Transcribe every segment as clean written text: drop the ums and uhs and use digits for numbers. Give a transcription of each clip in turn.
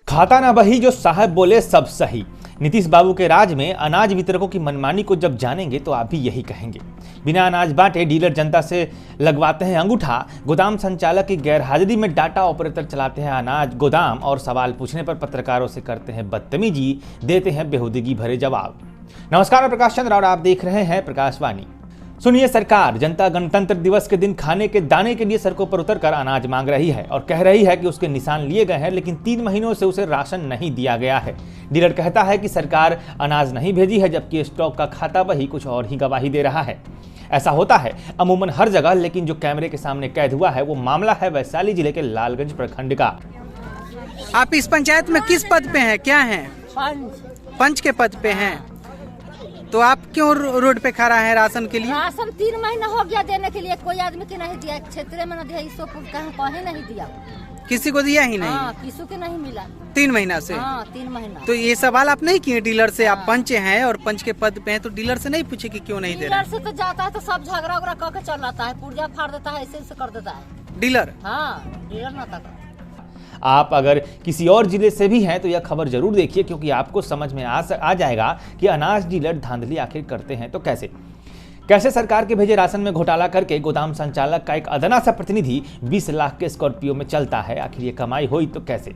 खाता ना बही जो साहब बोले सब सही। नीतीश बाबू के राज में अनाज वितरकों की मनमानी को जब जानेंगे तो आप भी यही कहेंगे। बिना अनाज बांटे डीलर जनता से लगवाते हैं अंगूठा, गोदाम संचालक की गैरहाजिरी में डाटा ऑपरेटर चलाते हैं अनाज गोदाम और सवाल पूछने पर पत्रकारों से करते हैं बदतमीजी, देते हैं बेहूदगी भरे जवाब। नमस्कार, मैं प्रकाश चंद्र और आप देख रहे हैं प्रकाशवाणी। सुनिए, सरकार जनता गणतंत्र दिवस के दिन खाने के दाने के लिए सड़कों पर उतरकर अनाज मांग रही है और कह रही है कि उसके निशान लिए गए हैं, लेकिन 3 महीनों से उसे राशन नहीं दिया गया है। डीलर कहता है कि सरकार अनाज नहीं भेजी है, जबकि स्टॉक का खाता वही कुछ और ही गवाही दे रहा है। ऐसा होता है अमूमन हर जगह, लेकिन जो कैमरे के सामने कैद हुआ है वो मामला है वैशाली जिले के लालगंज प्रखंड का। आप इस पंचायत में किस पद पे हैं, क्या हैं? पंच के पद पे हैं। तो आप क्यों रोड पे खड़ा है राशन के लिए? राशन 3 महीना हो गया देने के लिए, कोई आदमी के नहीं दिया, क्षेत्र में नहीं दिया, इसको कहीं नहीं दिया, किसी को दिया ही नहीं। हाँ, किसी को नहीं मिला 3 महीना से। हाँ, 3 महीना। तो ये सवाल आप नहीं किए डीलर से? आप पंच हैं और पंच के पद पे हैं, तो डीलर से नहीं पूछे कि क्यों नहीं दे रहे? डीलर से तो जाता है तो सब झगड़ा उगड़ा करके चल जाता है, पुर्जा फाड़ देता है, ऐसे कर देता है डीलर। हाँ, डीलर ना था। आप अगर किसी और जिले से भी हैं तो यह खबर जरूर देखिए, क्योंकि आपको समझ में आ जाएगा कि अनाज डीलर धांधली आखिर करते हैं तो कैसे सरकार के भेजे राशन में घोटाला करके गोदाम संचालक का एक अदना सा प्रतिनिधि 20 लाख के स्कॉर्पियो में चलता है। आखिर ये कमाई हुई तो कैसे?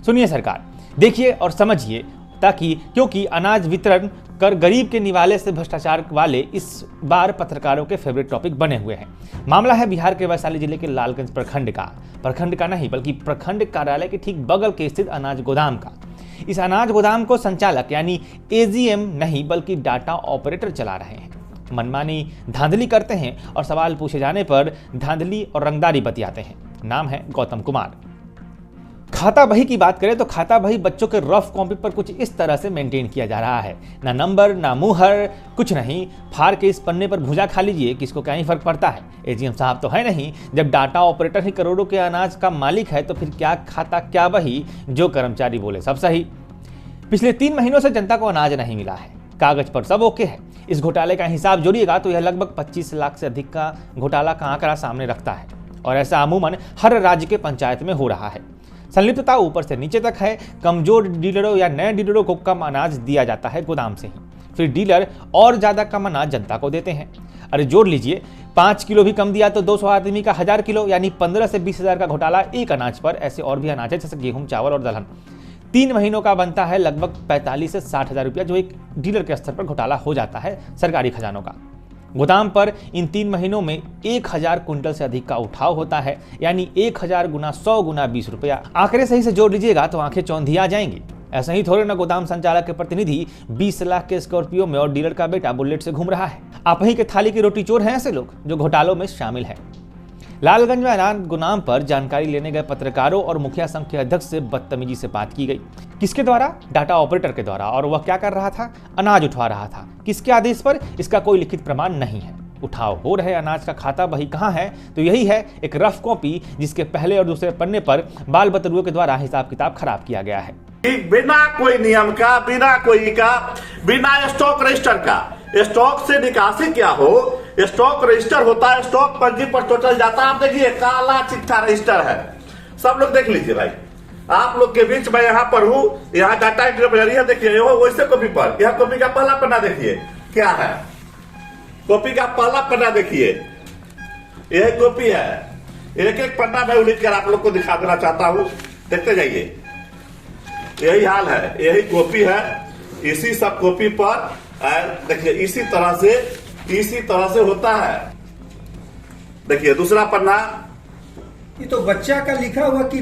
सुनिए सरकार, देखिए और समझिए, क्योंकि अनाज वितरण कर गरीब के निवाले से भ्रष्टाचार वाले इस बार पत्रकारों के फेवरेट टॉपिक बने हुए हैं। मामला है बिहार के वैशाली जिले के लालगंज प्रखंड का नहीं बल्कि प्रखंड कार्यालय के ठीक बगल के स्थित अनाज गोदाम का। इस अनाज गोदाम को संचालक यानी एजीएम नहीं बल्कि डाटा ऑपरेटर चला रहे हैं। मनमानी धांधली करते हैं और सवाल पूछे जाने पर धांधली और रंगदारी बतियाते हैं। नाम है गौतम कुमार। खाता बही की बात करें तो खाता बही बच्चों के रफ कॉपी पर कुछ इस तरह से मेंटेन किया जा रहा है। ना नंबर, ना मुहर, कुछ नहीं। फाड़ के इस पन्ने पर भुजा खा लीजिए, किसको क्या ही फर्क पड़ता है। एजीएम साहब तो है नहीं। जब डाटा ऑपरेटर ही करोड़ों के अनाज का मालिक है तो फिर क्या खाता क्या बही, जो कर्मचारी बोले सब सही। पिछले 3 महीनों से जनता को अनाज नहीं मिला है। कागज पर सब ओके है। इस घोटाले का हिसाब जोड़िएगा तो यह लगभग 25 लाख से अधिक का घोटाला का आंकड़ा सामने रखता है और ऐसा अमूमन हर राज्य के पंचायत में हो रहा है। संलिप्तता ऊपर से नीचे तक है। कमजोर डीलरों या नए डीलरों को कम अनाज दिया जाता है गोदाम से ही, फिर डीलर और ज्यादा कम अनाज जनता को देते हैं। अरे जोड़ लीजिए, 5 किलो भी कम दिया तो 200 आदमी का 1000 किलो यानी 15 से 20 हजार का घोटाला एक अनाज पर। ऐसे और भी अनाज है जैसे गेहूं, चावल और दलहन। 3 महीनों का बनता है लगभग 45 से 60 हजार रुपया, जो एक डीलर के स्तर पर घोटाला हो जाता है सरकारी खजानों का। गोदाम पर इन 3 महीनों में 1000 कुंटल से अधिक का उठाव होता है, यानी 1000 गुना 100 गुना 20 रुपया। आंकड़े सही से जोड़ लीजिएगा तो आंखें चौंधी आ जाएंगी। ऐसा ही थोड़े ना गोदाम संचालक के प्रतिनिधि 20 लाख के स्कॉर्पियो में और डीलर का बेटा बुलेट से घूम रहा है। आप ही के थाली की रोटी चोर हैं ऐसे लोग जो घोटालों में शामिल हैं। लालगंज में अनाज गोदाम पर जानकारी लेने गए पत्रकारों और मुखिया संघ के अध्यक्ष से बदतमीजी से बात की गई। किसके द्वारा? डाटा ऑपरेटर के द्वारा। और वह क्या कर रहा था? अनाज उठवा रहा था। किसके आदेश पर? इसका कोई लिखित प्रमाण नहीं है। उठाव हो रहे अनाज का खाता बही कहाँ है? तो यही है एक रफ कॉपी, जिसके पहले और दूसरे पन्ने पर बाल बतरुओं के द्वारा हिसाब किताब खराब किया गया है। बिना कोई नियम का, बिना स्टॉक रजिस्टर का, स्टॉक से निकासी क्या हो, स्टॉक रजिस्टर होता है, स्टॉक पंजी पर टोटल जाता है। आप देखिए, काला चिट्ठा रजिस्टर है। सब लोग देख लीजिए भाई, आप लोग के बीच में यहाँ पर हूँ, यहाँ डाटा एंट्री पर है। देखिए वैसे कॉपी पर, यहाँ कॉपी का पहला पन्ना देखिए क्या है। कॉपी का पहला पन्ना देखिए, यही कॉपी है। एक एक पन्ना मैं उलीट कर आप लोग को दिखा देना चाहता हूँ, देखते जाइए। यही हाल है, यही कॉपी है। इसी सब कॉपी पर देखिए इसी तरह से होता है। देखिए दूसरा पन्ना, ये तो बच्चा का लिखा हुआ की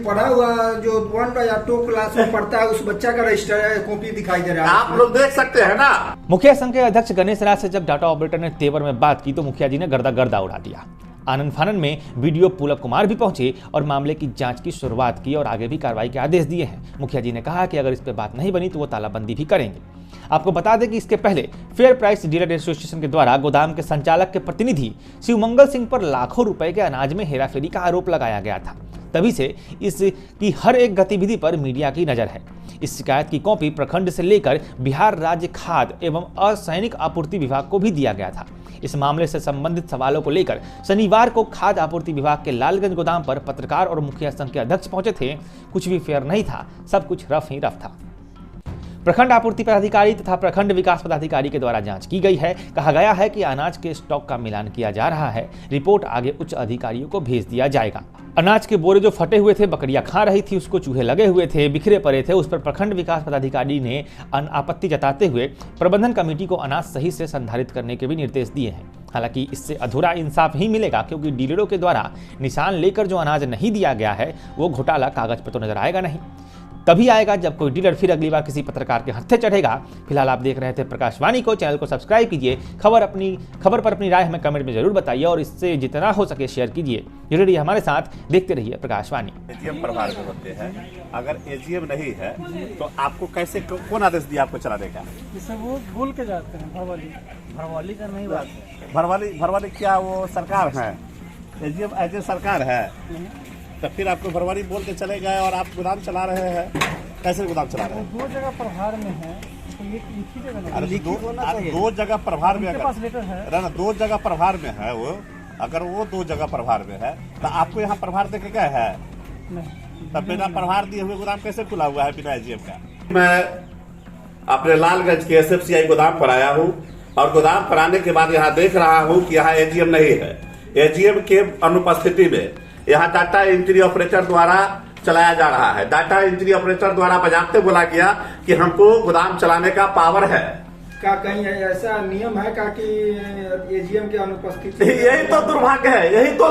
पढ़ा हुआ जो 1 या 2 क्लास में पढ़ता है उस बच्चा का रजिस्टर कॉपी दिखाई दे रहा है। आप लोग देख सकते हैं ना। मुखिया संघ के अध्यक्ष गणेश राज से जब डाटा ऑपरेटर ने तेवर में बात की तो मुखिया जी ने गर्दा उड़ा दिया। आनंद फानन में वीडियो पुलक कुमार भी पहुंचे और मामले की जांच की शुरुआत की और आगे भी कार्रवाई के आदेश दिए हैं। मुखिया जी ने कहा कि अगर इस पर बात नहीं बनी तो वो तालाबंदी भी करेंगे। आपको बता दें कि इसके पहले फेयर प्राइस डीलर एसोसिएशन के द्वारा गोदाम के संचालक के प्रतिनिधि शिवमंगल सिंह पर लाखों रुपए के अनाज में हेराफेरी का आरोप लगाया गया था। तभी से इसकी हर एक गतिविधि पर मीडिया की नजर है। इस शिकायत की कॉपी प्रखंड से लेकर बिहार राज्य खाद्य एवं असैनिक आपूर्ति विभाग को भी दिया गया था। इस मामले से संबंधित सवालों को लेकर शनिवार को खाद्य आपूर्ति विभाग के लालगंज गोदाम पर पत्रकार और मुखिया संघ के अध्यक्ष पहुंचे थे। कुछ भी फेयर नहीं था, सब कुछ रफ ही रफ था। प्रखंड आपूर्ति पदाधिकारी तथा प्रखंड विकास पदाधिकारी के द्वारा जांच की गई है। कहा गया है कि अनाज के स्टॉक का मिलान किया जा रहा है। रिपोर्ट आगे उच्च अधिकारियों को भेज दिया जाएगा। अनाज के बोरे जो फटे हुए थे, बकरियां खा रही थी, उसको चूहे लगे हुए थे, बिखरे पड़े थे, उस पर प्रखंड विकास पदाधिकारी ने आपत्ति जताते हुए प्रबंधन कमेटी को अनाज सही से संधारित करने के भी निर्देश दिए हैं। हालांकि इससे अधूरा इंसाफ ही मिलेगा, क्योंकि डीलरों के द्वारा निशान लेकर जो अनाज नहीं दिया गया है वो घोटाला कागज पर तो नजर आएगा नहीं। तभी आएगा जब कोई डीलर फिर अगली बार किसी पत्रकार के हत्थे चढ़ेगा। फिलहाल आप देख रहे थे प्रकाशवाणी को। चैनल को सब्सक्राइब कीजिए। खबर पर अपनी राय हमें कमेंट में जरूर बताइए और इससे जितना हो सके शेयर कीजिए। जुड़े रहिए हमारे साथ, देखते रहिए प्रकाशवाणी। एजीएम प्रभार में होते हैं, अगर एजीएम नहीं है तो आपको कैसे, कौन आदेश दिया आपको चलाने का? जैसे वो भूल के जाते हैं। भरवाली का नहीं बात है। भरवाली क्या वो सरकार है? एजीएम एज ए सरकार है, तो फिर आपको भरवाली बोल के चले गए और आप गोदाम चला रहे हैं। कैसे गोदाम चला रहे हैं? दो जगह प्रभार में है, तो ये लिखी जगह नहीं। अरे दो जगह प्रभार में, पास लेटर है ना, 2 जगह प्रभार में है वो। अगर वो 2 जगह प्रभार में है तो आपको यहाँ प्रभार देके गए है नहीं? तब बिना प्रभार दिए हुए गोदाम कैसे खुला हुआ है बिना एजीएम का? मैं अपने लालगंज के SFCI गोदाम पर आया हूँ और गोदाम पर आने के बाद यहाँ देख रहा हूँ कि यहाँ एजीएम नहीं है। एजीएम के अनुपस्थिति में यहाँ डाटा एंट्री ऑपरेटर द्वारा चलाया जा रहा है। डाटा एंट्री ऑपरेटर द्वारा बजाते बोला गया कि हमको गोदाम चलाने का पावर है। क्या कहीं ऐसा नियम है का कि एजीएम के अनुपस्थिति? यही तो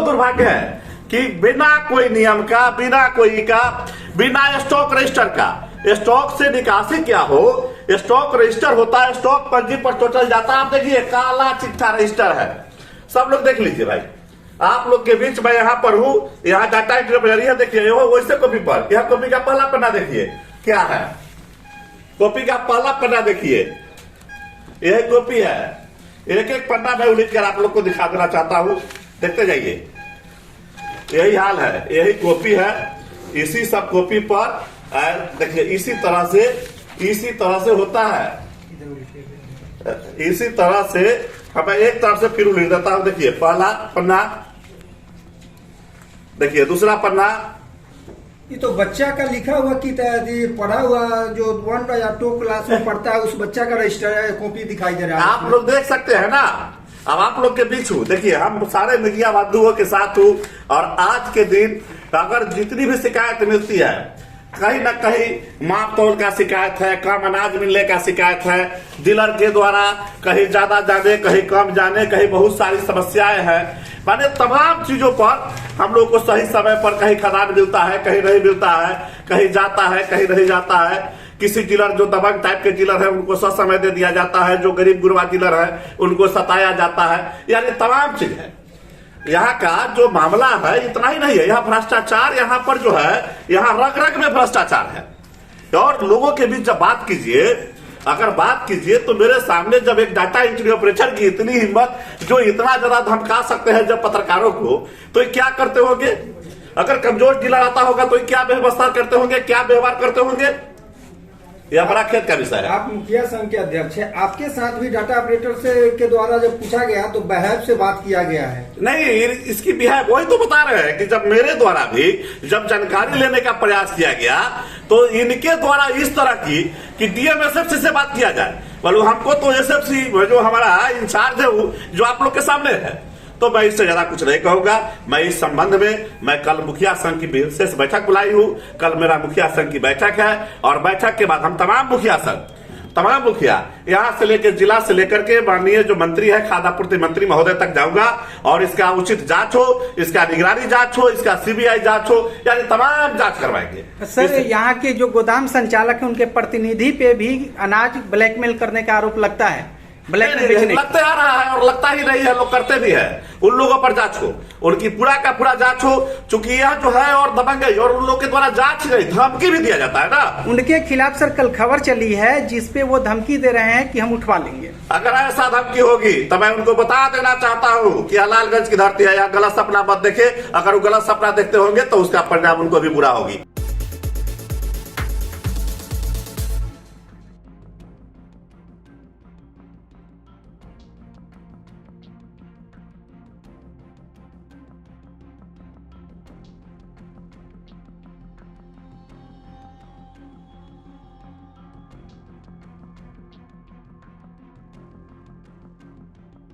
दुर्भाग्य है कि बिना कोई नियम का, बिना कोई का, बिना स्टॉक रजिस्टर का, स्टॉक से निकासी क्या हो, स्टॉक रजिस्टर होता है, स्टॉक पंजी पर टोटल जाता है। आप देखिए काला चिट्ठा रजिस्टर है, सब लोग देख लीजिए भाई। आप लोग के बीच मैं यहाँ पर हूँ, यहाँ डाटा एंट्री ऑपरेटर देखिए वैसे कॉपी पर, यहाँ कॉपी का पहला पन्ना देखिए क्या है, कॉपी का पहला पन्ना देखिए, यह कॉपी है। एक एक पन्ना मैं उलीच कर आप लोग को दिखा देना चाहता हूँ, देखते जाइए। यही हाल है, यही कॉपी है। इसी सब कॉपी पर देखिए इसी तरह से होता है। इसी तरह से मैं एक तरफ से फिर उलीच देता हूँ। देखिए पहला पन्ना, देखिए दूसरा पन्ना। ये तो बच्चा का लिखा हुआ की पढ़ा हुआ जो 1 या 2 क्लास में पढ़ता है उस बच्चा का रजिस्टर कॉपी दिखाई दे रहा है। आप लोग देख सकते हैं ना। अब आप लोग के बीच हूँ, देखिए हम सारे मीडिया बंधुओं के साथ हूँ और आज के दिन अगर जितनी भी शिकायत मिलती है, कहीं ना कहीं माप तोल का शिकायत है, कम अनाज मिलने का शिकायत है, डीलर के द्वारा कहीं ज्यादा जाने कहीं कम जाने, कहीं बहुत सारी समस्याएं हैं। माने तमाम चीजों पर हम लोग को सही समय पर कहीं खदान मिलता है, कहीं नहीं मिलता है, कहीं जाता है, कहीं नहीं जाता है। किसी डीलर जो दबंग टाइप के डीलर है उनको समय दे दिया जाता है, जो गरीब गुरबा डीलर है उनको सताया जाता है। यानी तमाम चीज है। यहाँ का जो मामला है इतना ही नहीं है, यहाँ भ्रष्टाचार, यहाँ पर जो है यहाँ रग रग में भ्रष्टाचार है। और लोगों के बीच जब बात कीजिए, अगर बात कीजिए तो मेरे सामने जब एक डाटा एंट्री ऑपरेटर की इतनी हिम्मत, जो इतना ज्यादा धमका सकते हैं जब पत्रकारों को, तो क्या करते होंगे? अगर कमजोर डीलर आता होगा तो क्या व्यवस्था करते होंगे, क्या व्यवहार करते होंगे? यह बड़ा खेत का विषय है। आप मुखिया संघ के अध्यक्ष है, आपके साथ भी डाटा ऑपरेटर के द्वारा जब पूछा गया तो बहस से बात किया गया है। नहीं, इसकी बिहार वही तो बता रहे हैं कि जब मेरे द्वारा भी जब जानकारी लेने का प्रयास किया गया तो इनके द्वारा इस तरह की कि डीएम SFC से बात किया जाए, बोलो हमको तो SFC जो हमारा इंचार्ज है वो जो आप लोग के सामने है। तो मैं इससे ज्यादा कुछ नहीं कहूंगा। मैं इस संबंध में मैं कल मुखिया संघ की विशेष बैठक बुलाई हूँ। कल मेरा मुखिया संघ की बैठक है और बैठक के बाद हम तमाम मुखिया यहाँ से लेकर जिला से लेकर के माननीय जो मंत्री है खाद्य आपूर्ति मंत्री महोदय तक जाऊंगा और इसका उचित जांच हो, इसका निगरानी जांच हो, इसका CBI जांच हो, यानी तमाम जांच करवाएंगे। सर, यहाँ के जो गोदाम संचालक है उनके प्रतिनिधि पे भी अनाज ब्लैकमेल करने का आरोप लगता है। लगते आ रहा है और लगता ही नहीं है, लोग करते भी है। उन लोगों पर जांच हो, उनकी पूरा का पूरा जांच हो, चूंकि यह जो है और दबंगई और उन लोगों के द्वारा जांच नहीं, धमकी भी दिया जाता है ना। उनके खिलाफ सर कल खबर चली है जिसपे वो धमकी दे रहे हैं कि हम उठवा लेंगे। अगर ऐसा धमकी होगी तो मैं उनको बता देना चाहता हूँ कि लालगंज की धरती है, यहाँ गलत सपना मत देखे। अगर वो गलत सपना देखते होंगे तो उसका परिणाम उनको भी बुरा होगी।